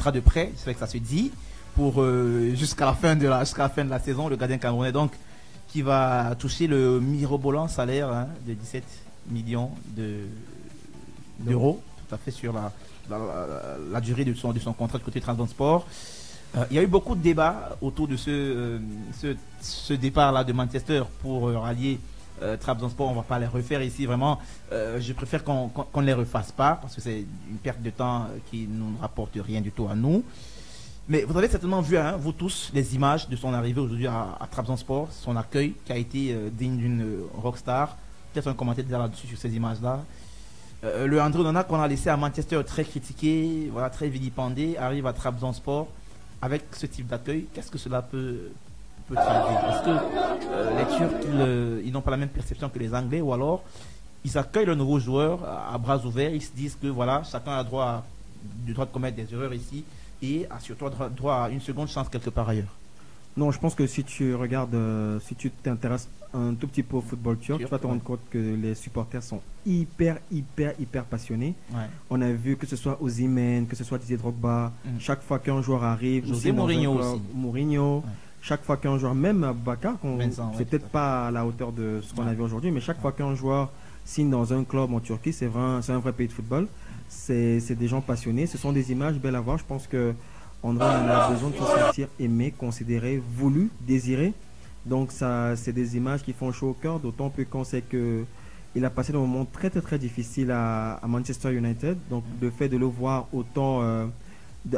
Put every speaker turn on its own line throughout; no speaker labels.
contrat de prêt, c'est vrai que ça se dit, pour jusqu'à la fin de la saison, le gardien camerounais donc qui va toucher le mirobolant salaire de 17 millions d'euros, tout à fait sur la durée de son contrat de côté Trabzonspor. Il y a eu beaucoup de débats autour de ce départ-là de Manchester pour rallier Trabzonspor. On ne va pas les refaire ici, vraiment. Je préfère qu'on ne les refasse pas parce que c'est une perte de temps qui ne rapporte rien du tout à nous. Mais vous avez certainement vu, vous tous, les images de son arrivée aujourd'hui à Trabzonspor, son accueil qui a été digne d'une rockstar. Peut-être un commentaire déjà là-dessus sur ces images-là. Le André Onana qu'on a laissé à Manchester très critiqué, voilà, très vilipendé, arrive à Trabzonspor avec ce type d'accueil. Qu'est-ce que cela peut traduire? Est-ce que les Turcs, ils n'ont pas la même perception que les Anglais, ou alors ils accueillent le nouveau joueur à bras ouverts, ils se disent que voilà, chacun a droit de commettre des erreurs ici et a surtout droit à une seconde chance quelque part ailleurs?
Non, je pense que si tu regardes, si tu t'intéresses un tout petit peu au football turc, tu vas te rendre compte que les supporters sont hyper passionnés. Ouais. On a vu que ce soit Osimhen, que ce soit Didier Drogba, chaque fois qu'un joueur arrive,
José Mourinho aussi.
Mourinho, chaque fois qu'un joueur, même Bakar, c'est peut-être pas à la hauteur de ce qu'on a vu aujourd'hui, mais chaque fois qu'un joueur signe dans un club en Turquie, c'est un vrai pays de football. C'est des gens passionnés, ce sont des images belles à voir. Je pense que André en a besoin de se sentir aimé, considéré, voulu, désiré. Donc c'est des images qui font chaud au cœur, d'autant plus qu'on sait qu'il a passé des moments très difficiles à Manchester United. Donc le fait de le voir autant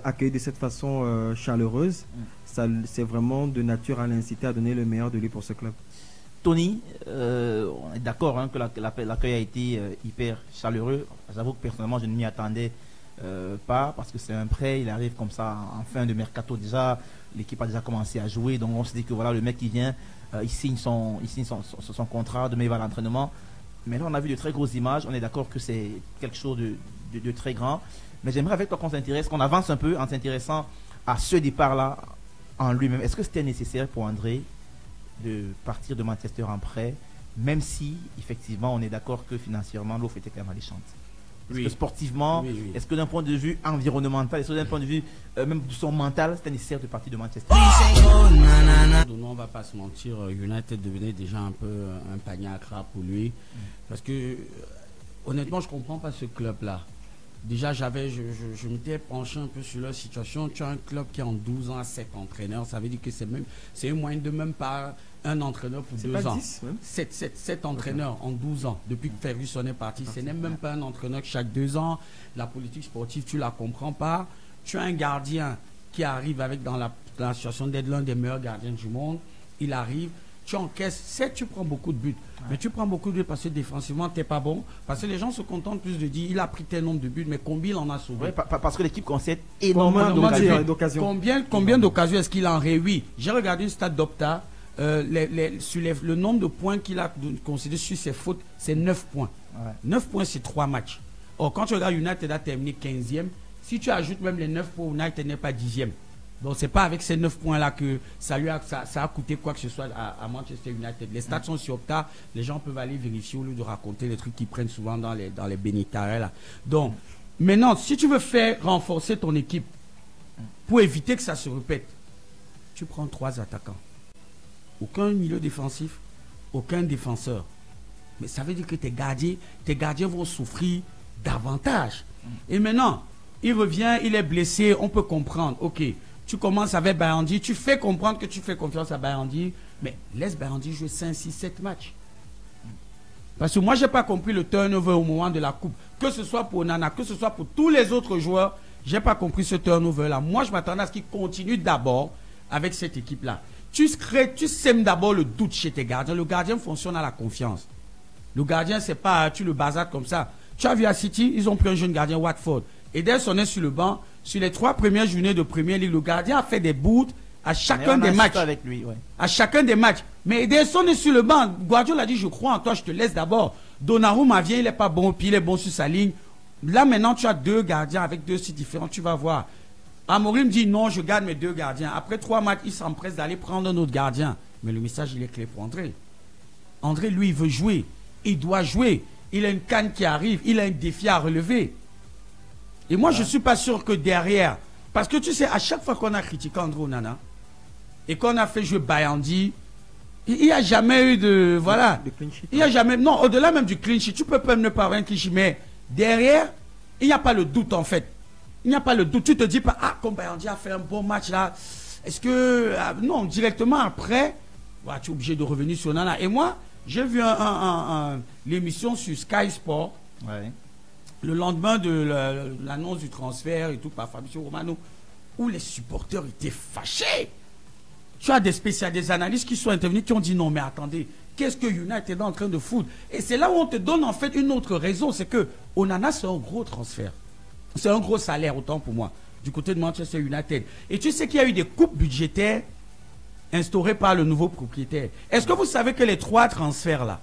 accueilli de cette façon chaleureuse, c'est vraiment de nature à l'inciter à donner le meilleur de lui pour ce club.
Tony, on est d'accord que l'accueil a été hyper chaleureux. J'avoue que personnellement je ne m'y attendais pas, parce que c'est un prêt, il arrive comme ça en fin de mercato déjà, l'équipe a déjà commencé à jouer, donc on se dit que voilà, le mec qui vient, il signe son contrat, demain il va à l'entraînement. Mais là on a vu de très grosses images, on est d'accord que c'est quelque chose de très grand, mais j'aimerais avec toi qu'on avance un peu en s'intéressant à ce départ-là en lui-même. Est-ce que c'était nécessaire pour André de partir de Manchester en prêt, même si effectivement on est d'accord que financièrement l'offre était quand même alléchante? Est-ce que sportivement, est-ce que d'un point de vue environnemental, est-ce que d'un point de vue même de son mental, c'était nécessaire de partir de Manchester?
On va pas se mentir, United devenait déjà un peu un panier à crabe pour lui. Parce que honnêtement, je comprends pas ce club-là. Déjà, je m'étais penché un peu sur leur situation. Tu as un club qui est en 12 ans à 7 entraîneurs. Ça veut dire que c'est une moyenne de même pas un entraîneur pour 2 ans. 7 entraîneurs en 12 ans. Depuis que Ferguson est parti, ce n'est même pas un entraîneur chaque 2 ans. La politique sportive, tu la comprends pas. Tu as un gardien qui arrive dans la situation d'être l'un des meilleurs gardiens du monde. Il arrive. Tu encaisses, certes tu prends beaucoup de buts, mais tu prends beaucoup de buts parce que défensivement tu n'es pas bon, parce que les gens se contentent plus de dire il a pris tel nombre de buts, mais combien il en a sauvé?
Parce que l'équipe concède énormément d'occasions.
Combien d'occasions est-ce qu'il en réussit? J'ai regardé une stat d'Opta, le nombre de points qu'il a concédé sur ses fautes, c'est 9 points. 9 points c'est 3 matchs. Or quand tu regardes United a terminé 15e, si tu ajoutes même les 9 points, United n'est pas 10e. Donc, ce n'est pas avec ces 9 points-là que ça a coûté quoi que ce soit à Manchester United. Les stats sont sur Opta. Les gens peuvent aller vérifier au lieu de raconter les trucs qu'ils prennent souvent dans les bénitaires là. Donc, maintenant, si tu veux renforcer ton équipe pour éviter que ça se répète, tu prends 3 attaquants. Aucun milieu défensif, aucun défenseur. Mais ça veut dire que tes gardiens vont souffrir davantage. Et maintenant, il revient, il est blessé, on peut comprendre. Ok. Tu commences avec Bayandi, tu fais comprendre que tu fais confiance à Bayandi, mais laisse Bayandi jouer 5, 6, 7 matchs. Parce que moi, je n'ai pas compris le turnover au moment de la coupe. Que ce soit pour Nana, que ce soit pour tous les autres joueurs, je n'ai pas compris ce turnover-là. Moi, je m'attendais à ce qu'il continue d'abord avec cette équipe-là. Tu sèmes d'abord le doute chez tes gardiens. Le gardien fonctionne à la confiance. Le gardien, c'est pas tu le bazardes comme ça. Tu as vu à City, ils ont pris un jeune gardien, Watford. Ederson est sur le banc. Sur les 3 premières journées de Premier League, le gardien a fait des bouts à chacun des matchs.
Avec lui, ouais.
À chacun des matchs. Mais Ederson est sur le banc. Guardiola a dit, je crois en toi, je te laisse d'abord. Donnarumma vient, il n'est pas bon, puis il est bon sur sa ligne. Là, maintenant, tu as 2 gardiens avec 2 sites différents, tu vas voir. Amorim dit, non, je garde mes 2 gardiens. Après 3 matchs, il s'empresse d'aller prendre un autre gardien. Mais le message, il est clair pour André. André, lui, il veut jouer. Il doit jouer. Il a une canne qui arrive. Il a un défi à relever. Et moi, je ne suis pas sûr que derrière, Parce que tu sais, à chaque fois qu'on a critiqué André Onana et qu'on a fait jouer Bayandi, il n'y a jamais eu de... Voilà.
De clean sheet,
il n'y a jamais... Non, au-delà même du clean sheet, tu peux même ne pas avoir un clean sheet, mais derrière, il n'y a pas le doute en fait. Il n'y a pas le doute. Tu te dis pas, ah, comme Bayandi a fait un bon match là, est-ce que... non, directement après, voilà, tu es obligé de revenir sur Onana. Et moi, j'ai vu l'émission sur Sky Sport.
Ouais.
Le lendemain de l'annonce du transfert et tout par Fabrizio Romano, où les supporters étaient fâchés. Tu as des spécialistes, des analystes qui sont intervenus, qui ont dit non, mais attendez, qu'est-ce que United est en train de foutre? Et c'est là où on te donne en fait une autre raison, c'est que Onana, c'est un gros transfert. C'est un gros salaire, autant pour moi, du côté de Manchester United. Et tu sais qu'il y a eu des coupes budgétaires instaurées par le nouveau propriétaire. Est-ce que vous savez que les 3 transferts là,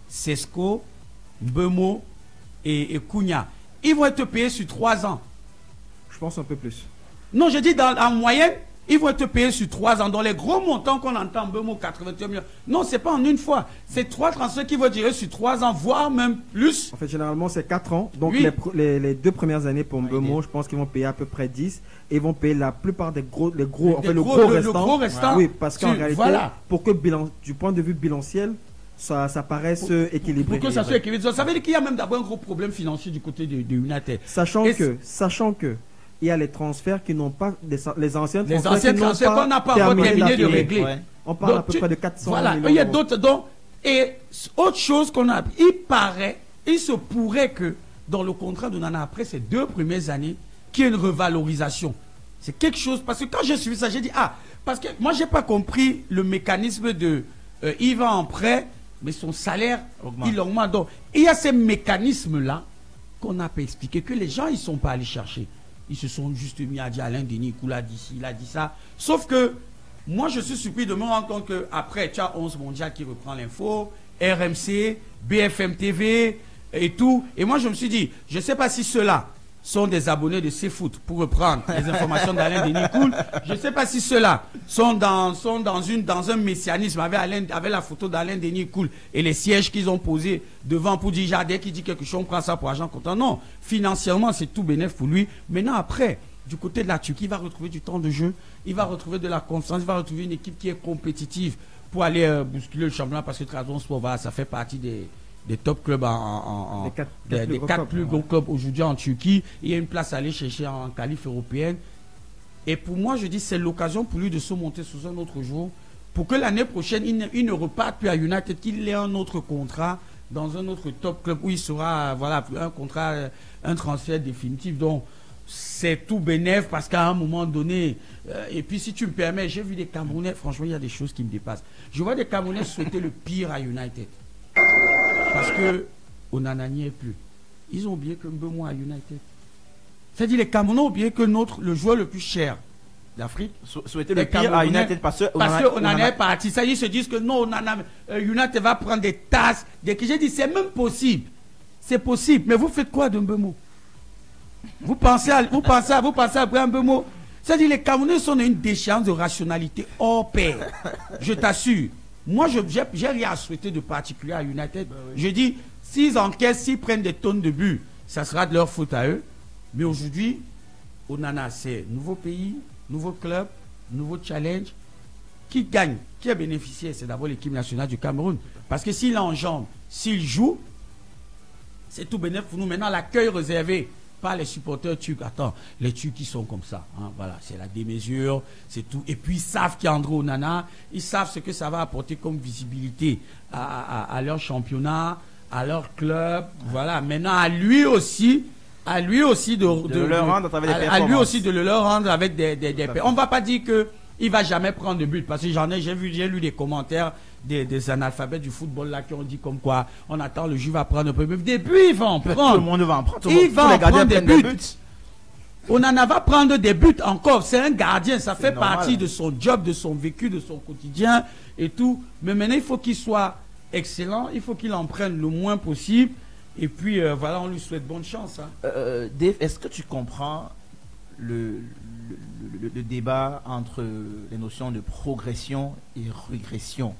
Sesko, Mbeumo et Cunha, ils vont être payés sur 3 ans?
Je pense un peu plus.
Non, je dis en moyenne, ils vont être payés sur 3 ans. Dans les gros montants qu'on entend, Mbeumo 81 millions. Non, c'est pas en une fois. C'est 3 transferts qui vont durer sur 3 ans, voire même plus.
En fait, généralement, c'est 4 ans. Donc,
Oui.
les 2 premières années pour Mbeumo, je pense qu'ils vont payer à peu près 10. Et ils vont payer la plupart des gros, le gros restant. Oui, parce qu'en réalité,
voilà.
pour que du point de vue bilanciel, ça paraisse équilibré.
Pour que ça soit équilibré. Ça veut dire qu'il y a même d'abord un gros problème financier du côté de United.
Sachant que il y a les transferts qui n'ont pas les anciens
transferts qu'on n'a pas encore terminé de régler.
Ouais. On parle à peu près de 400
voilà,
millions.
il y a d'autres dons. Et autre chose qu'on a, il se pourrait que dans le contrat d'Onana après ces 2 premières années, qu'il y ait une revalorisation. C'est quelque chose, parce que quand j'ai suivi ça, j'ai dit, parce que moi j'ai pas compris le mécanisme de, il va en prêt, mais son salaire, il augmente. Donc, il y a ces mécanismes-là qu'on n'a pas expliqué, que les gens, ils sont pas allés chercher. Ils se sont juste mis à dire Alain Denis Koula dit ci, il a dit ça. Sauf que moi, je suis surpris de me rendre compte qu'après, tu as 11 Mondial qui reprend l'info, RMC, BFM TV et tout. Et moi, je me suis dit, je ne sais pas si ceux-là sont des abonnés de CFoot pour reprendre les informations d'Alain Denis Koul. Je ne sais pas si ceux-là sont dans un messianisme avec la photo d'Alain Denis Koul et les sièges qu'ils ont posés devant pour dire Jardin qui dit quelque chose, on prend ça pour argent comptant. Non, financièrement, c'est tout bénéf pour lui. Maintenant, après, du côté de la Turquie, il va retrouver du temps de jeu, il va retrouver de la confiance, il va retrouver une équipe qui est compétitive pour aller bousculer le championnat parce que Trabzonspor, voilà, ça fait partie des top clubs des 4 plus gros clubs aujourd'hui en Turquie. Il y a une place à aller chercher en qualif européenne. Et pour moi, je dis, c'est l'occasion pour lui de se monter sous un autre jour pour que l'année prochaine, il ne reparte plus à United, qu'il ait un autre contrat dans un autre top club où il sera, voilà, un contrat, un transfert définitif. Donc, c'est tout bénéf parce qu'à un moment donné, et puis si tu me permets, j'ai vu des Camerounais, franchement, il y a des choses qui me dépassent. Je vois des Camerounais souhaiter le pire à United. Parce que Onana n'y est plus. Ils ont oublié que Mbeumo à United. C'est-à-dire les Camerounais ont oublié que le joueur le plus cher d'Afrique
souhaitait le pire à United parce que
Onana est parti. Ça, ils se disent que non, United va prendre des tasses. J'ai dit, c'est même possible. C'est possible. Mais vous faites quoi de Mbeumo? Vous pensez à Mbeumo? C'est-à-dire les Camerounais sont dans une déchéance de rationalité hors pair. Je t'assure. Moi, j'ai rien à souhaiter de particulier à United. Je dis, s'ils encaissent, s'ils prennent des tonnes de buts, ça sera de leur faute à eux. Mais aujourd'hui, Onana, c'est nouveau pays, nouveau club, nouveau challenge. Qui gagne, qui a bénéficié, c'est d'abord l'équipe nationale du Cameroun. Parce que s'il enjambe, s'il joue, c'est tout bénéfique pour nous. Maintenant, l'accueil réservé par les supporters turcs. Attends, les Turcs, ils sont comme ça. Hein, voilà, c'est la démesure, c'est tout. Et puis, ils savent qu'il y a André Onana. Ils savent ce que ça va apporter comme visibilité à leur championnat, à leur club. Voilà, maintenant, à lui aussi de
leur rendre à travers des performances.
À lui aussi de le leur rendre avec des on ne va pas dire que il va jamais prendre de but parce que j'ai lu des commentaires des analphabètes du football là qui ont dit comme quoi on attend le juif va prendre un peu de début, il va en prendre.
Tout le monde va en prendre.
Il va en prendre des buts. Onana va prendre des buts encore. C'est un gardien, ça fait partie de son job, de son vécu, de son quotidien et tout. Mais maintenant il faut qu'il soit excellent, il faut qu'il en prenne le moins possible. Et puis voilà, on lui souhaite bonne chance. Hein.
Dave, est-ce que tu comprends le débat entre les notions de progression et régression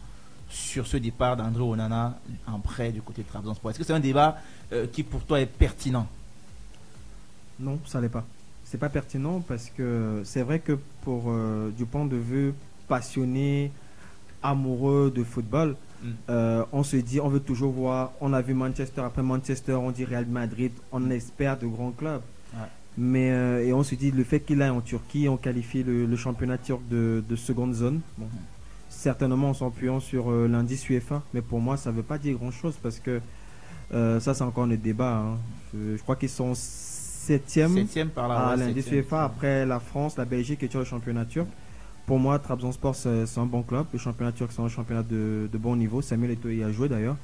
sur ce départ d'André Onana en prêt du côté de Trabzonspor? Est-ce que c'est un débat qui pour toi est pertinent?
Non, ça l'est pas. c'est pas pertinent parce que c'est vrai que pour du point de vue passionné, amoureux de football, on se dit, on veut toujours voir, on a vu Manchester, après Manchester, on dit Real Madrid, on espère de grands clubs. Ouais. Mais, et on se dit, le fait qu'il aille en Turquie, on qualifie le championnat turc de seconde zone. Bon. Certainement en s'appuyant sur l'indice UEFA, mais pour moi, ça ne veut pas dire grand-chose parce que ça, c'est encore le débat. Hein. Je crois qu'ils sont septième à l'indice UEFA, après la France, la Belgique et sur le championnat turc. Pour moi, Trabzonspor, c'est un bon club. Le championnat turc, c'est un championnat de bon niveau. Samuel Eto'o y a joué d'ailleurs.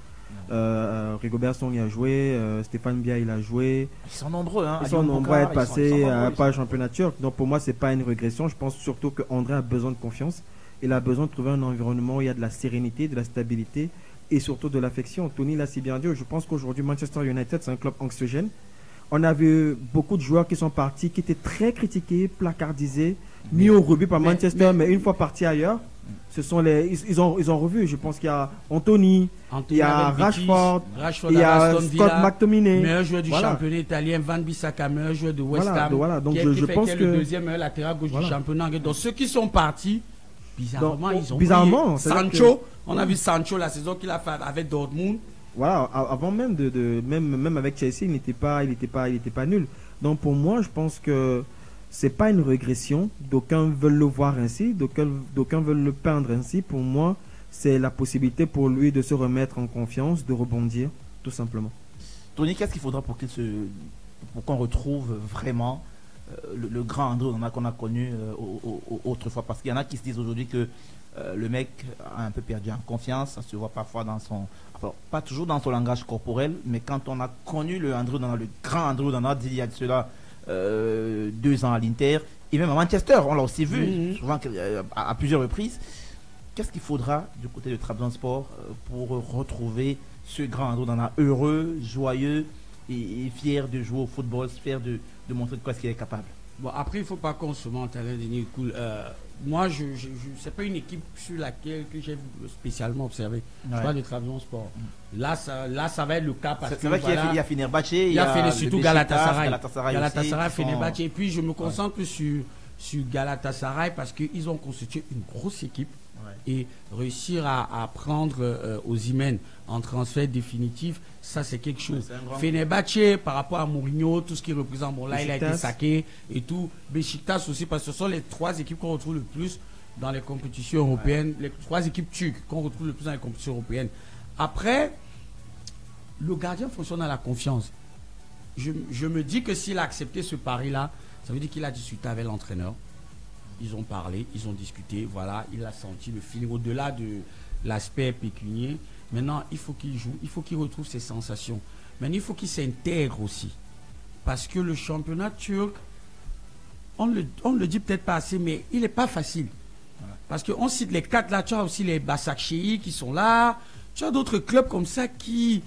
Rigobert Song y a joué. Stéphane Bia, il a joué.
Ils sont nombreux. Hein,
ils sont nombreux à être passés par le championnat turc. Donc pour moi, ce n'est pas une régression. Je pense surtout qu'André a besoin de confiance. Il a besoin de trouver un environnement où il y a de la sérénité, de la stabilité et surtout de l'affection. Tony l'a si bien dit. Je pense qu'aujourd'hui, Manchester United, c'est un club anxiogène. On a vu beaucoup de joueurs qui sont partis, qui étaient très critiqués, placardisés, mis au rebut par Manchester, mais une fois partis ailleurs, ce sont ils ont revu. Je pense qu'il y a Anthony, il y a Rashford, il y a Scott McTominay,
meilleur joueur du championnat italien, Van Bissaka, meilleur joueur de West Ham,
donc je pense que
le deuxième meilleur latéral gauche du championnat. Donc ceux qui sont partis, bizarrement, ils ont brillé. Sancho, on a vu Sancho la saison qu'il a fait avec Dortmund.
Voilà, avant même même avec Chelsea, il n'était pas nul. Donc pour moi, je pense que c'est pas une régression. D'aucuns veulent le voir ainsi, d'aucuns veulent le peindre ainsi. Pour moi, c'est la possibilité pour lui de se remettre en confiance, de rebondir, tout simplement.
Tony, qu'est-ce qu'il faudra pour qu'on retrouve vraiment le grand André Onana qu'on a connu autrefois? Parce qu'il y en a qui se disent aujourd'hui que le mec a un peu perdu en confiance. Ça se voit parfois pas toujours dans son langage corporel, mais quand on a connu le André Onana, le grand André Onana d'il y a de cela 2 ans à l'Inter et même à Manchester, on l'a aussi vu souvent à plusieurs reprises. Qu'est-ce qu'il faudra du côté de Trabzonspor pour retrouver ce grand André Onana heureux, joyeux et fier de jouer au football, fier de montrer de quoi est-ce qu'il est capable?
Bon, après, il ne faut pas qu'on se mente à l'indéniable. Moi, c'est pas une équipe sur laquelle que j'ai spécialement observé. Je parle de Trabzonspor. Là, ça va être le cas parce que
c'est vrai qu'il y a Fenerbahçe, il y
a surtout Galatasaray,
aussi,
Fenerbahçe. Et puis je me concentre sur Galatasaray parce qu'ils ont constitué une grosse équipe et réussir à prendre Osimhen en transfert définitif, ça c'est quelque chose. Fenerbahçe par rapport à Mourinho, tout ce qui représente, bon là Beşiktaş, il a été saqué et tout. Beşiktaş aussi parce que ce sont les 3 équipes qu'on retrouve le plus dans les compétitions européennes, les 3 équipes turques qu'on retrouve le plus dans les compétitions européennes. Après, le gardien fonctionne à la confiance. Je me dis que s'il a accepté ce pari-là, ça veut dire qu'il a discuté avec l'entraîneur. Ils ont parlé, ils ont discuté, voilà, il a senti le feeling au-delà de l'aspect pécunier. Maintenant, il faut qu'il joue, il faut qu'il retrouve ses sensations. Mais il faut qu'il s'intègre aussi. Parce que le championnat turc, on le dit peut-être pas assez, mais il n'est pas facile. Parce qu'on cite les 4 là, tu as aussi les Başakşehir qui sont là, tu as d'autres clubs comme ça qui...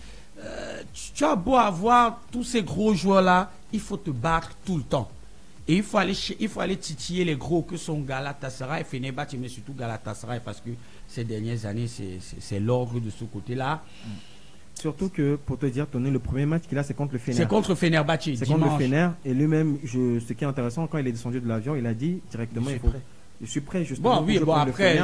tu as beau avoir tous ces gros joueurs-là, il faut te battre tout le temps. Et il faut aller titiller les gros que sont Galatasaray, Fenerbahçe, mais surtout Galatasaray, parce que ces dernières années, c'est l'ordre de ce côté-là.
Surtout que, pour te dire, Tony, le premier match qu'il a, c'est contre le Fener.
C'est contre Fenerbahçe.
C'est contre le Fener. Et lui-même, ce qui est intéressant, quand il est descendu de l'avion, il a dit directement, je suis prêt justement.
Bon, oui, bon, après,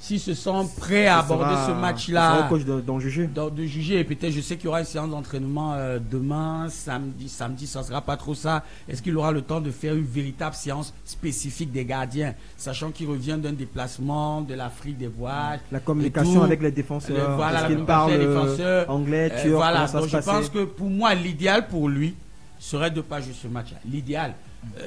s'ils se sentent prêts à aborder ce match-là,
coach d'en juger.
De juger, et peut-être, je sais qu'il y aura une séance d'entraînement demain, samedi, ça ne sera pas trop ça. Est-ce qu'il aura le temps de faire une véritable séance spécifique des gardiens, sachant qu'il revient d'un déplacement de l'Afrique des voyages.
La communication avec les défenseurs.
Voilà, la communication avec les défenseurs.
Anglais, turc,
voilà, donc je pense que pour moi, l'idéal pour lui serait de ne pas jouer ce match-là. L'idéal.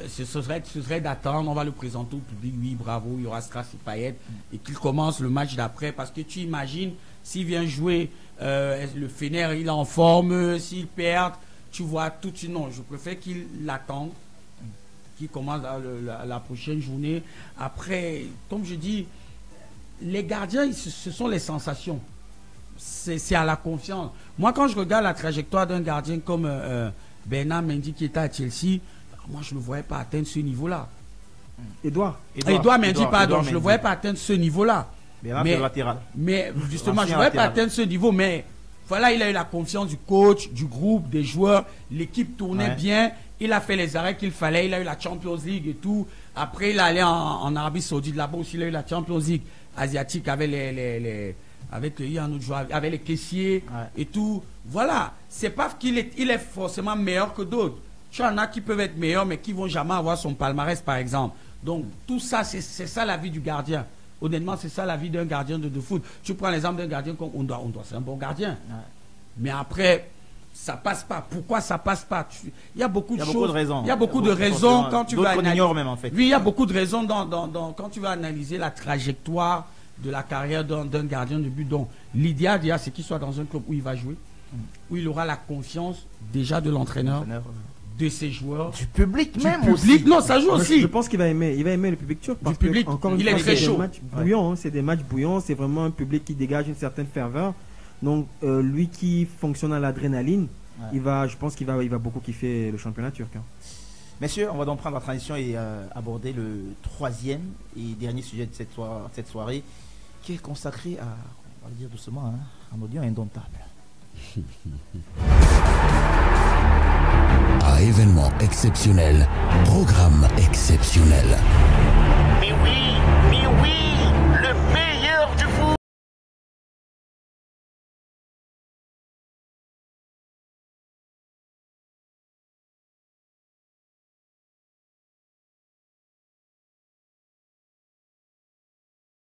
Ce serait d'attendre, on va le présenter au public, oui bravo, il y aura Strass et Payet, et qu'il commence le match d'après, parce que tu imagines s'il vient jouer le Fener, il est en forme, s'il perd, tu vois tout, non, je préfère qu'il l'attende, qu'il commence la prochaine journée. Après, comme je dis, les gardiens, ce sont les sensations, c'est à la confiance. Moi, quand je regarde la trajectoire d'un gardien comme Bernard Mendy qui était à Chelsea, moi, je ne le voyais pas atteindre ce niveau-là. Edouard Mendy, pardon, je ne le voyais pas atteindre ce niveau-là. Mais justement, je ne le voyais pas atteindre ce niveau. Mais voilà, il a eu la confiance du coach, du groupe, des joueurs. L'équipe tournait bien. Il a fait les arrêts qu'il fallait. Il a eu la Champions League et tout. Après, il est allé en Arabie Saoudite. Là-bas aussi, il a eu la Champions League asiatique avec avec les caissiers et tout. Voilà. C'est pas qu'il est forcément meilleur que d'autres. Tu en as qui peuvent être meilleurs, mais qui vont jamais avoir son palmarès, par exemple. Donc, tout ça, c'est ça la vie du gardien. Honnêtement, c'est ça la vie d'un gardien de foot. Tu prends l'exemple d'un gardien comme on doit, c'est un bon gardien. Ouais. Mais après, ça passe pas. Pourquoi ça passe pas? Il y a beaucoup de choses.
Beaucoup de raisons.
Il y a beaucoup de raisons quand tu vas analyser.
Même, en fait.
Oui, il y a beaucoup de raisons quand tu vas analyser la trajectoire de la carrière d'un gardien de but. Donc, l'idéal, c'est qu'il soit dans un club où il va jouer, où il aura la confiance déjà de l'entraîneur, de ses joueurs,
du public même aussi.
Non, ça joue aussi.
Je pense qu'il va aimer le public turc.
Du public,
encore
il est très chaud.
C'est des matchs bouillants, c'est vraiment un public qui dégage une certaine ferveur. Donc, lui qui fonctionne à l'adrénaline, je pense qu'il va beaucoup kiffer le championnat turc. Hein.
Messieurs, on va donc prendre la transition et aborder le troisième et dernier sujet de cette soirée, qui est consacré à, on va le dire doucement, un audience indomptable.
À événement exceptionnel, programme exceptionnel.